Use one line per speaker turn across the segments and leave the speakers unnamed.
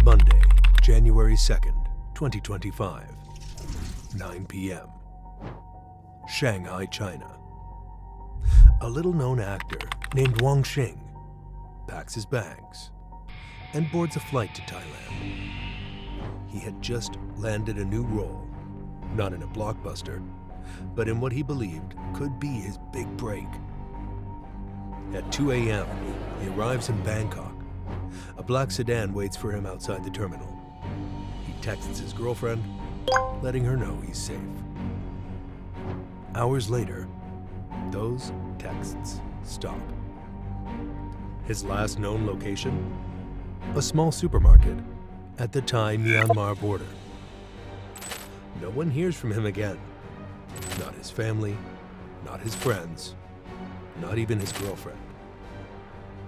Monday, January 2nd, 2025, 9 p.m. Shanghai, China. A little-known actor named Wang Xing packs his bags and boards a flight to Thailand. He had just landed a new role, not in a blockbuster, but in what he believed could be his big break. At 2 a.m., he arrives in Bangkok. A black sedan waits for him outside the terminal. He texts his girlfriend, letting her know he's safe. Hours later, those texts stop. His last known location? A small supermarket at the Thai-Myanmar border. No one hears from him again. Not his family, not his friends, not even his girlfriend.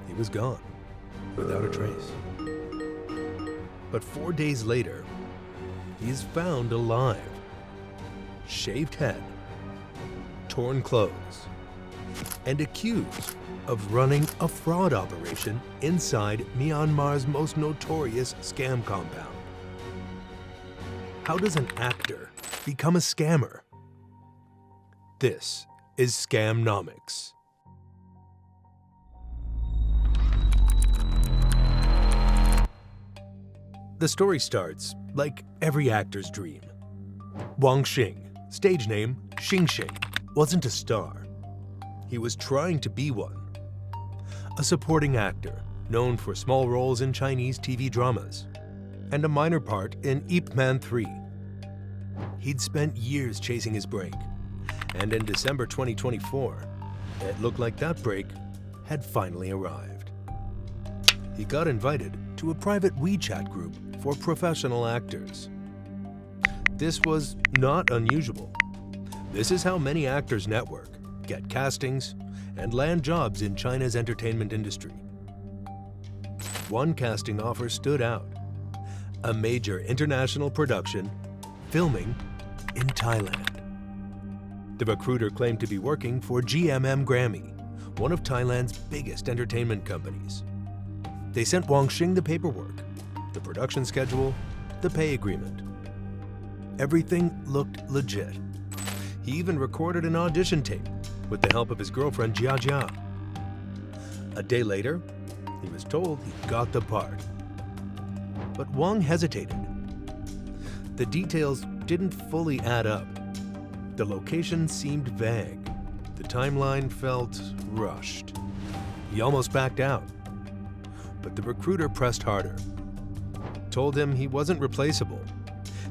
He was gone, without a trace. But 4 days later, he is found alive. Shaved head, torn clothes, and accused of running a fraud operation inside Myanmar's most notorious scam compound. How does an actor become a scammer? This is Scamnomics. The story starts like every actor's dream. Wang Xing, stage name Xing Xing, wasn't a star. He was trying to be one. A supporting actor, known for small roles in Chinese TV dramas, and a minor part in Ip Man 3. He'd spent years chasing his break, and in December 2024, it looked like that break had finally arrived. He got invited to a private WeChat group for professional actors. This was not unusual. This is how many actors network, get castings, and land jobs in China's entertainment industry. One casting offer stood out: a major international production filming in Thailand. The recruiter claimed to be working for GMM Grammy, one of Thailand's biggest entertainment companies. They sent Wang Xing the paperwork, the production schedule, the pay agreement. Everything looked legit. He even recorded an audition tape with the help of his girlfriend Jia Jia. A day later, he was told he got the part. But Wang hesitated. The details didn't fully add up. The location seemed vague. The timeline felt rushed. He almost backed out. But the recruiter pressed harder, told him he wasn't replaceable,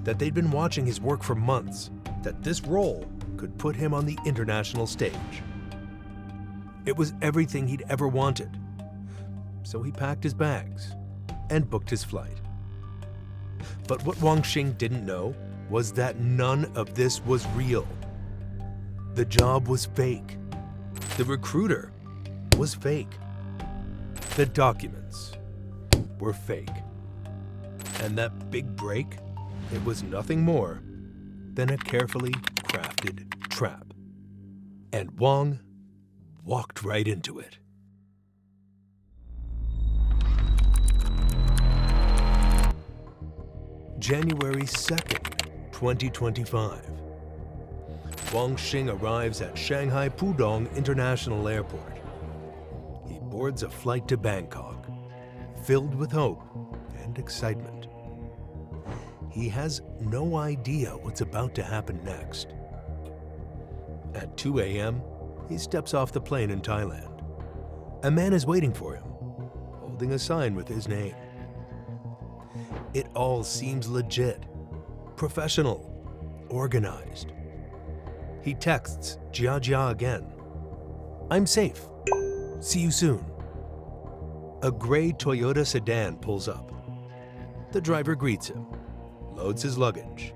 that they'd been watching his work for months, that this role could put him on the international stage. It was everything he'd ever wanted. So he packed his bags and booked his flight. But what Wang Xing didn't know was that none of this was real. The job was fake. The recruiter was fake. The documents were fake. And that big break, it was nothing more than a carefully crafted trap. And Wang walked right into it. January 2nd, 2025. Wang Xing arrives at Shanghai Pudong International Airport. He boards a flight to Bangkok, filled with hope and excitement. He has no idea what's about to happen next. At 2 a.m., he steps off the plane in Thailand. A man is waiting for him, holding a sign with his name. It all seems legit, professional, organized. He texts Jia Jia again. "I'm safe. See you soon." A gray Toyota sedan pulls up. The driver greets him, loads his luggage.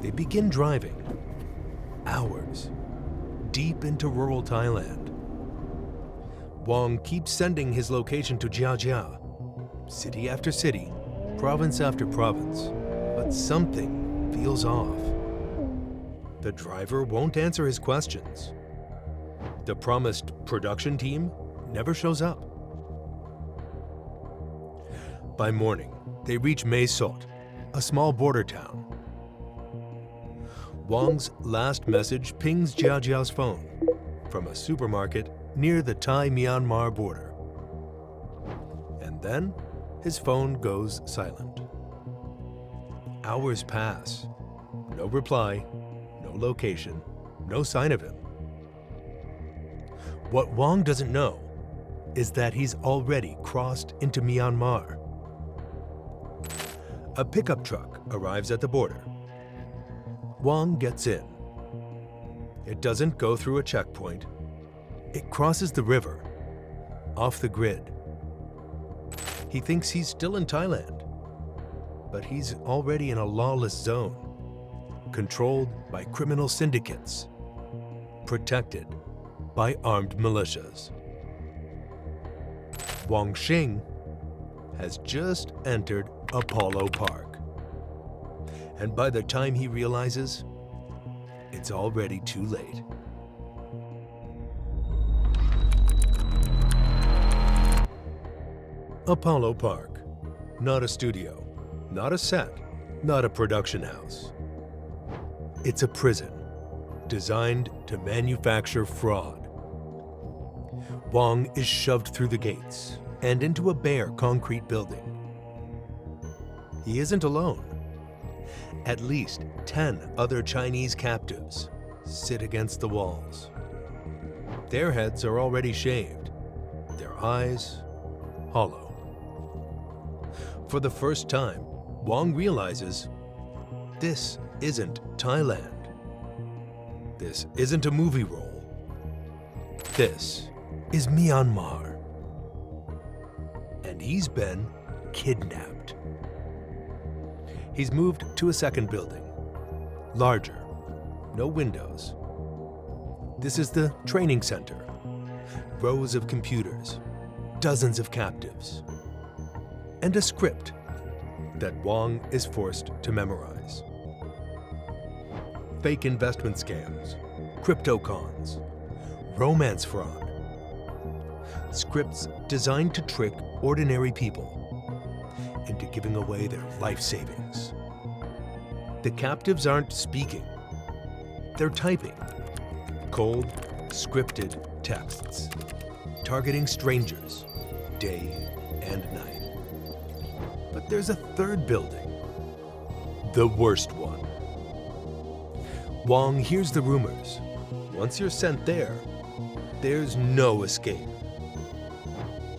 They begin driving, hours, deep into rural Thailand. Wang keeps sending his location to Jia Jia, city after city, province after province, but something feels off. The driver won't answer his questions. The promised production team never shows up. By morning, they reach Mae Sot, a small border town. Wang's last message pings Jia Jia's phone from a supermarket near the Thai-Myanmar border. And then, his phone goes silent. Hours pass. No reply, no location, no sign of him. What Wang doesn't know is that he's already crossed into Myanmar. A pickup truck arrives at the border. Wang gets in. It doesn't go through a checkpoint. It crosses the river, off the grid. He thinks he's still in Thailand, but he's already in a lawless zone, controlled by criminal syndicates, protected by armed militias. Wang Xing has just entered Apollo Park. And by the time he realizes, it's already too late. Apollo Park. Not a studio, not a set, not a production house. It's a prison designed to manufacture fraud. Wang is shoved through the gates and into a bare concrete building. He isn't alone. At least 10 other Chinese captives sit against the walls. Their heads are already shaved, their eyes hollow. For the first time, Wang realizes this isn't Thailand. This isn't a movie role. This is Myanmar. And he's been kidnapped. He's moved to a second building, larger, no windows. This is the training center. Rows of computers, dozens of captives, and a script that Wang is forced to memorize. Fake investment scams, crypto cons, romance fraud. Scripts designed to trick ordinary people into giving away their life savings. The captives aren't speaking. They're typing cold, scripted texts, targeting strangers day and night. But there's a third building, the worst one. Wang hears the rumors. Once you're sent there, there's no escape.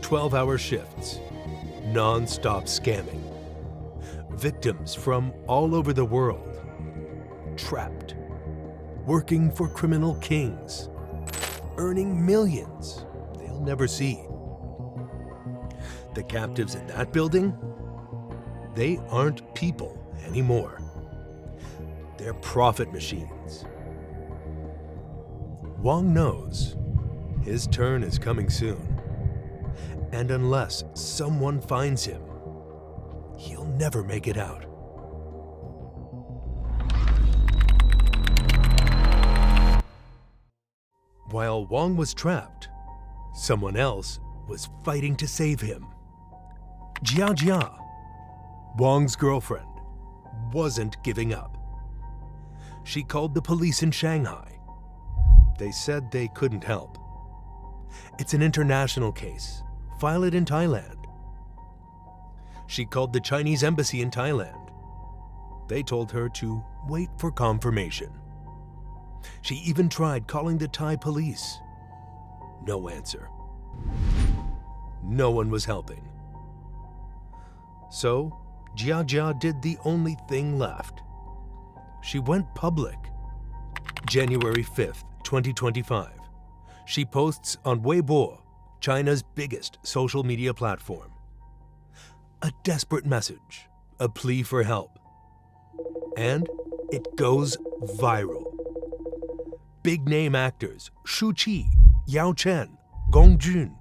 12-hour shifts, non-stop scamming. Victims from all over the world, trapped, working for criminal kings, earning millions they'll never see. The captives in that building, they aren't people anymore. They're profit machines. Wang knows his turn is coming soon. And unless someone finds him, he'll never make it out. While Wang was trapped, someone else was fighting to save him. Jia Jia, Wang's girlfriend, wasn't giving up. She called the police in Shanghai. They said they couldn't help. It's an international case. File it in Thailand. She called the Chinese embassy in Thailand. They told her to wait for confirmation. She even tried calling the Thai police. No answer. No one was helping. So, Jia Jia did the only thing left. She went public. January 5th, 2025. She posts on Weibo, China's biggest social media platform. A desperate message, a plea for help. And it goes viral. Big-name actors Shu Qi, Yao Chen, Gong Jun,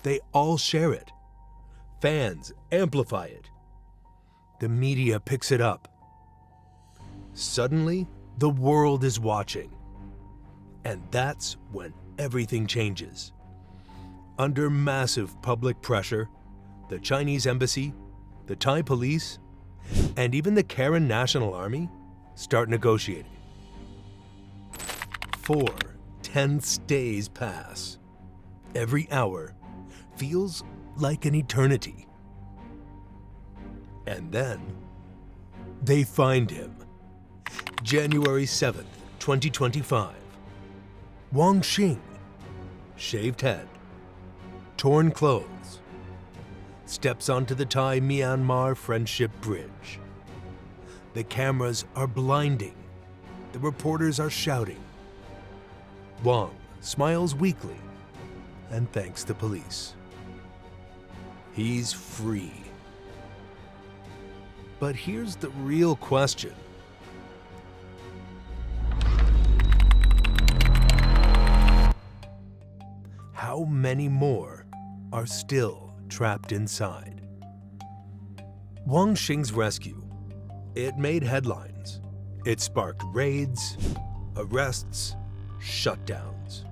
they all share it. Fans amplify it. The media picks it up. Suddenly, the world is watching. And that's when everything changes. Under massive public pressure, the Chinese embassy, the Thai police, and even the Karen National Army start negotiating. 4 tense days pass. Every hour feels like an eternity. And then they find him. January 7th, 2025. Wang Xing, shaved head, torn clothes, steps onto the Thai-Myanmar Friendship Bridge. The cameras are blinding. The reporters are shouting. Wang smiles weakly and thanks the police. He's free. But here's the real question. How many more are still trapped inside? Wang Xing's rescue, it made headlines. It sparked raids, arrests, shutdowns.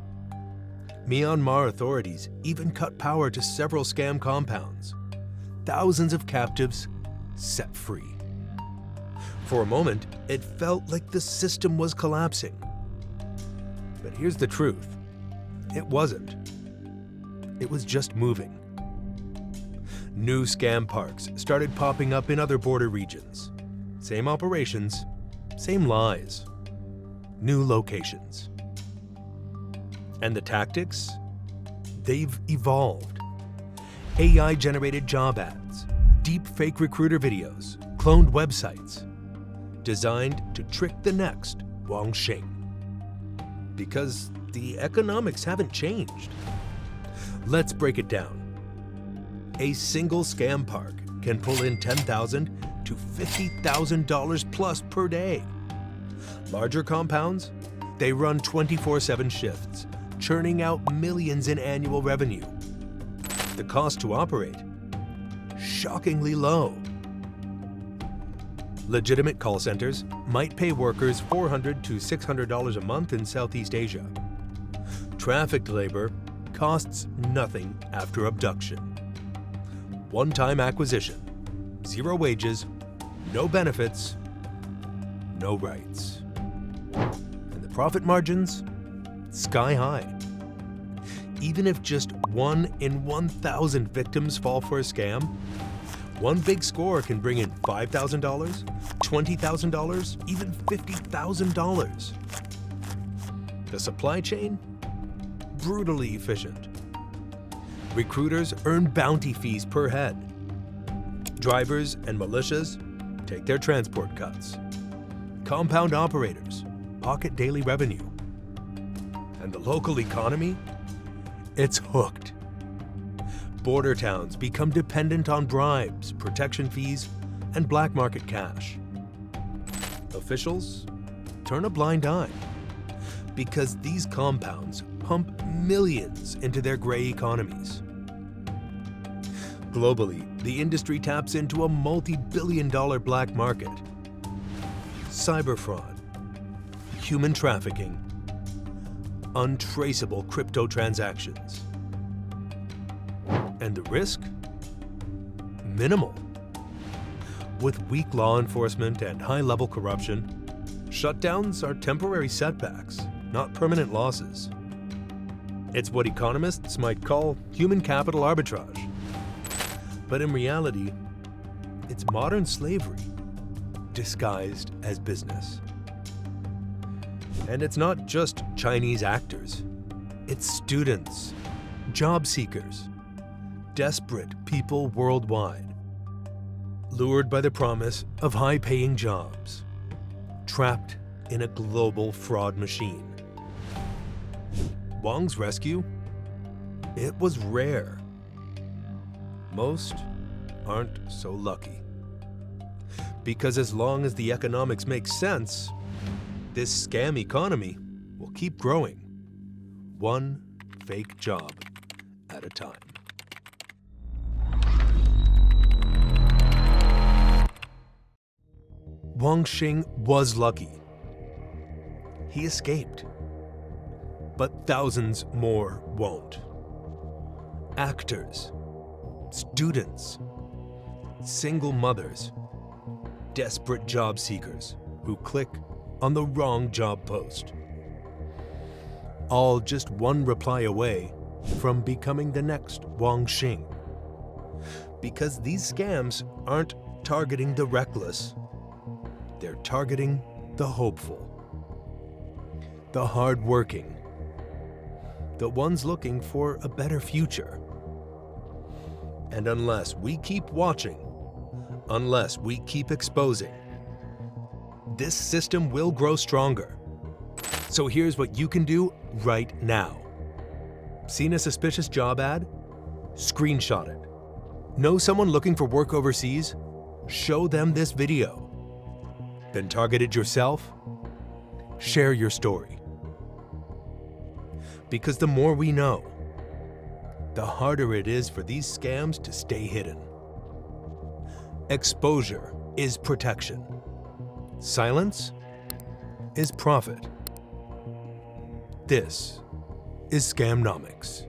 Myanmar authorities even cut power to several scam compounds. Thousands of captives set free. For a moment, it felt like the system was collapsing. But here's the truth. It wasn't. It was just moving. New scam parks started popping up in other border regions. Same operations, same lies, new locations. And the tactics? They've evolved. AI-generated job ads, deep fake recruiter videos, cloned websites, designed to trick the next Wang Xing. Because the economics haven't changed. Let's break it down. A single scam park can pull in $10,000 to $50,000 plus per day. Larger compounds, they run 24/7 shifts, churning out millions in annual revenue. The cost to operate, shockingly low. Legitimate call centers might pay workers $400 to $600 a month in Southeast Asia. Trafficked labor costs nothing after abduction. One-time acquisition, zero wages, no benefits, no rights. And the profit margins? Sky high. Even if just 1 in 1,000 victims fall for a scam, one big score can bring in $5,000, $20,000, even $50,000. The supply chain? Brutally efficient. Recruiters earn bounty fees per head. Drivers and militias take their transport cuts. Compound operators pocket daily revenue. And the local economy? It's hooked. Border towns become dependent on bribes, protection fees, and black market cash. Officials turn a blind eye because these compounds pump millions into their gray economies. Globally, the industry taps into a multi-billion-dollar black market. Cyber fraud, human trafficking, untraceable crypto transactions. And the risk? Minimal. With weak law enforcement and high-level corruption, shutdowns are temporary setbacks, not permanent losses. It's what economists might call human capital arbitrage. But in reality, it's modern slavery disguised as business. And it's not just Chinese actors. It's students, job seekers, desperate people worldwide, lured by the promise of high-paying jobs, trapped in a global fraud machine. Wang's rescue? It was rare. Most aren't so lucky. Because as long as the economics make sense, this scam economy will keep growing, one fake job at a time. Wang Xing was lucky. He escaped. But thousands more won't. Actors, students, single mothers, desperate job seekers who click on the wrong job post. All just one reply away from becoming the next Wang Xing. Because these scams aren't targeting the reckless, they're targeting the hopeful, the hardworking, the ones looking for a better future. And unless we keep watching, unless we keep exposing, this system will grow stronger. So here's what you can do right now. Seen a suspicious job ad? Screenshot it. Know someone looking for work overseas? Show them this video. Been targeted yourself? Share your story. Because the more we know, the harder it is for these scams to stay hidden. Exposure is protection. Silence is profit. This is Scamnomics.